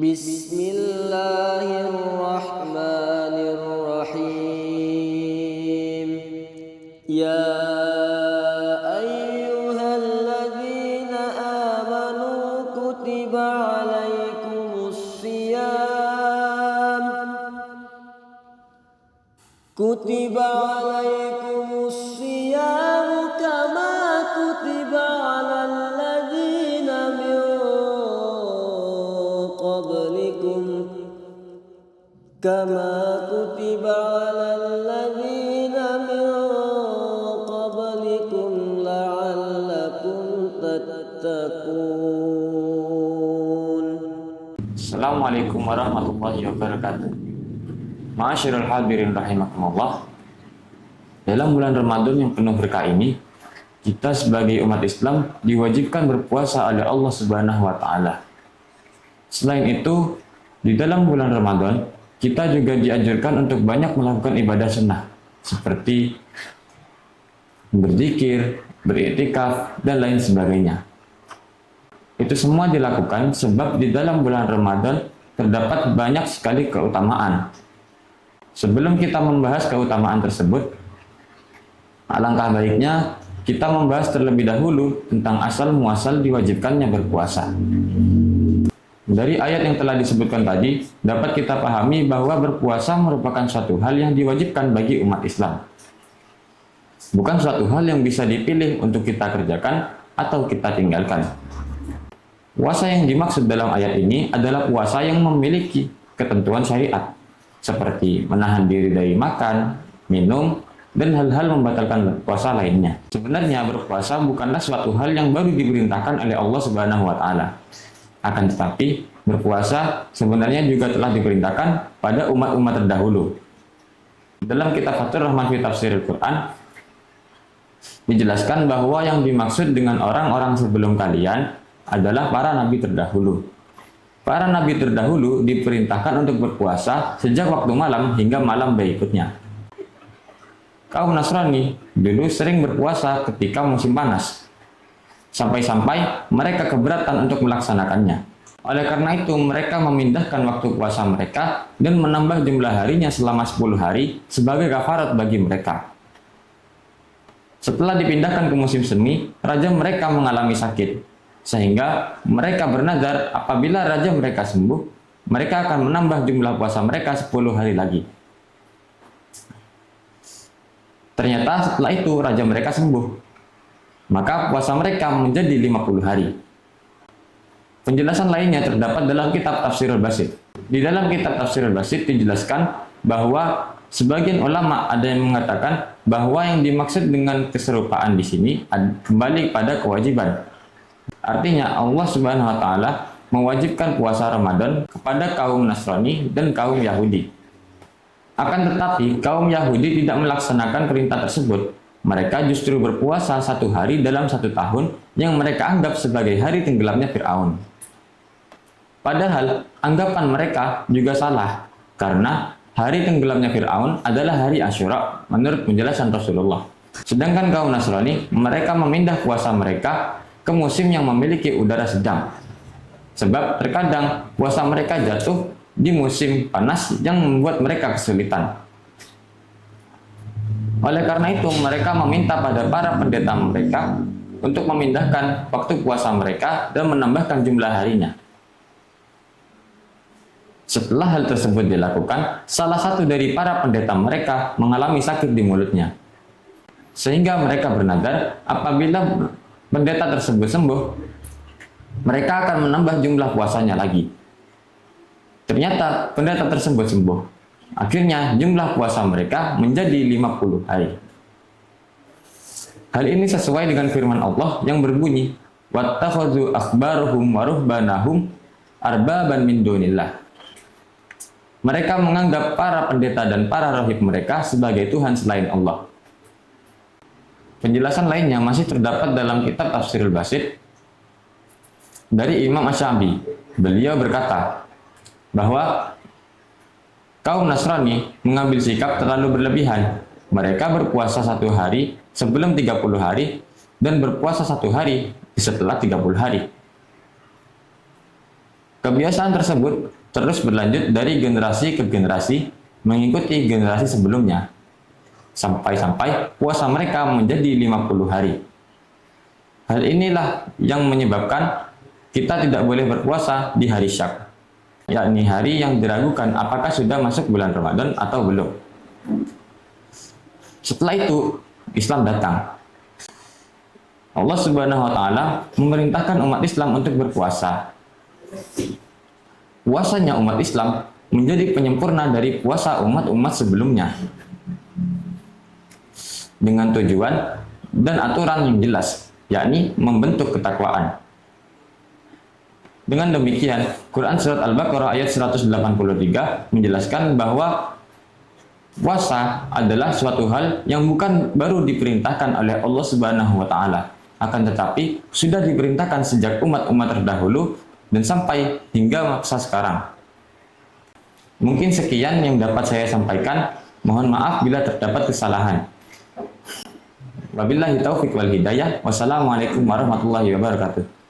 Bismillahirrahmanirrahim. Ya ayyuhalladzina amanu kutiba alaikumus siyam kama kutiba alal ladzina min qablikum la'allakum tattaqun. Assalamualaikum warahmatullahi wabarakatuh. Ma'asyiral hadirin rahimakumullah. Dalam bulan Ramadan yang penuh berkah ini, kita sebagai umat Islam diwajibkan berpuasa oleh Allah Subhanahu wa taala. Selain itu, di dalam bulan Ramadan, kita juga dianjurkan untuk banyak melakukan ibadah sunnah seperti berzikir, beriktikaf, dan lain sebagainya. Itu semua dilakukan sebab di dalam bulan Ramadan terdapat banyak sekali keutamaan. Sebelum kita membahas keutamaan tersebut, alangkah baiknya kita membahas terlebih dahulu tentang asal muasal diwajibkannya berpuasa. Dari ayat yang telah disebutkan tadi, dapat kita pahami bahwa berpuasa merupakan suatu hal yang diwajibkan bagi umat Islam. Bukan suatu hal yang bisa dipilih untuk kita kerjakan atau kita tinggalkan. Puasa yang dimaksud dalam ayat ini adalah puasa yang memiliki ketentuan syariat, seperti menahan diri dari makan, minum, dan hal-hal membatalkan puasa lainnya. Sebenarnya berpuasa bukanlah suatu hal yang baru diperintahkan oleh Allah Subhanahu wa taala. Akan tetapi, berpuasa sebenarnya juga telah diperintahkan pada umat-umat terdahulu. Dalam kitab Fathur Rahman fi Tafsiril Quran dijelaskan bahwa yang dimaksud dengan orang-orang sebelum kalian adalah para nabi terdahulu. Para nabi terdahulu diperintahkan untuk berpuasa sejak waktu malam hingga malam berikutnya. Kaum Nasrani dulu sering berpuasa ketika musim panas, sampai-sampai mereka keberatan untuk melaksanakannya. Oleh karena itu, mereka memindahkan waktu puasa mereka dan menambah jumlah harinya selama 10 hari sebagai kafarat bagi mereka. Setelah dipindahkan ke musim semi, raja mereka mengalami sakit, sehingga mereka bernazar apabila raja mereka sembuh, mereka akan menambah jumlah puasa mereka 10 hari lagi. Ternyata setelah itu raja mereka sembuh, maka puasa mereka menjadi 50 hari. Penjelasan lainnya terdapat dalam kitab Tafsirul Basit. Di dalam kitab Tafsirul Basit dijelaskan bahwa sebagian ulama ada yang mengatakan bahwa yang dimaksud dengan keserupaan di sini kembali pada kewajiban. Artinya Allah Subhanahu wa taala mewajibkan puasa Ramadan kepada kaum Nasrani dan kaum Yahudi. Akan tetapi kaum Yahudi tidak melaksanakan perintah tersebut. Mereka justru berpuasa 1 hari dalam 1 tahun yang mereka anggap sebagai hari tenggelamnya Fir'aun. Padahal anggapan mereka juga salah, karena hari tenggelamnya Fir'aun adalah hari Asyura menurut penjelasan Rasulullah. Sedangkan kaum Nasrani, mereka memindah puasa mereka ke musim yang memiliki udara sedang. Sebab terkadang puasa mereka jatuh di musim panas yang membuat mereka kesulitan. Oleh karena itu, mereka meminta pada para pendeta mereka untuk memindahkan waktu puasa mereka dan menambahkan jumlah harinya. Setelah hal tersebut dilakukan, salah satu dari para pendeta mereka mengalami sakit di mulutnya. Sehingga mereka bernazar apabila pendeta tersebut sembuh, mereka akan menambah jumlah puasanya lagi. Ternyata pendeta tersebut sembuh. Akhirnya jumlah puasa mereka menjadi 50 hari. Hal ini sesuai dengan firman Allah yang berbunyi, "Wattakhadhu akhbarahum wa ruhbanahum arbaban min dunillah." Mereka menganggap para pendeta dan para rahib mereka sebagai Tuhan selain Allah. Penjelasan lainnya masih terdapat dalam kitab Tafsirul Basit dari Imam Asy-Syafi'i. Beliau berkata bahwa kaum Nasrani mengambil sikap terlalu berlebihan. Mereka berpuasa 1 hari sebelum 30 hari dan berpuasa 1 hari setelah 30 hari. Kebiasaan tersebut terus berlanjut dari generasi ke generasi, mengikuti generasi sebelumnya, sampai-sampai puasa mereka menjadi 50 hari. Hal inilah yang menyebabkan kita tidak boleh berpuasa di hari Syak, yakni hari yang diragukan apakah sudah masuk bulan Ramadan atau belum. Setelah itu, Islam datang. Allah Subhanahu wa Ta'ala memerintahkan umat Islam untuk berpuasa. Puasanya umat Islam menjadi penyempurna dari puasa umat-umat sebelumnya, dengan tujuan dan aturan yang jelas, yakni membentuk ketakwaan. Dengan demikian, Quran Surat Al-Baqarah ayat 183 menjelaskan bahwa puasa adalah suatu hal yang bukan baru diperintahkan oleh Allah Subhanahu wa Ta'ala, akan tetapi sudah diperintahkan sejak umat-umat terdahulu dan sampai hingga masa sekarang. Mungkin sekian yang dapat saya sampaikan. Mohon maaf bila terdapat kesalahan. Wabillahi taufiq wal hidayah. Wassalamualaikum warahmatullahi wabarakatuh.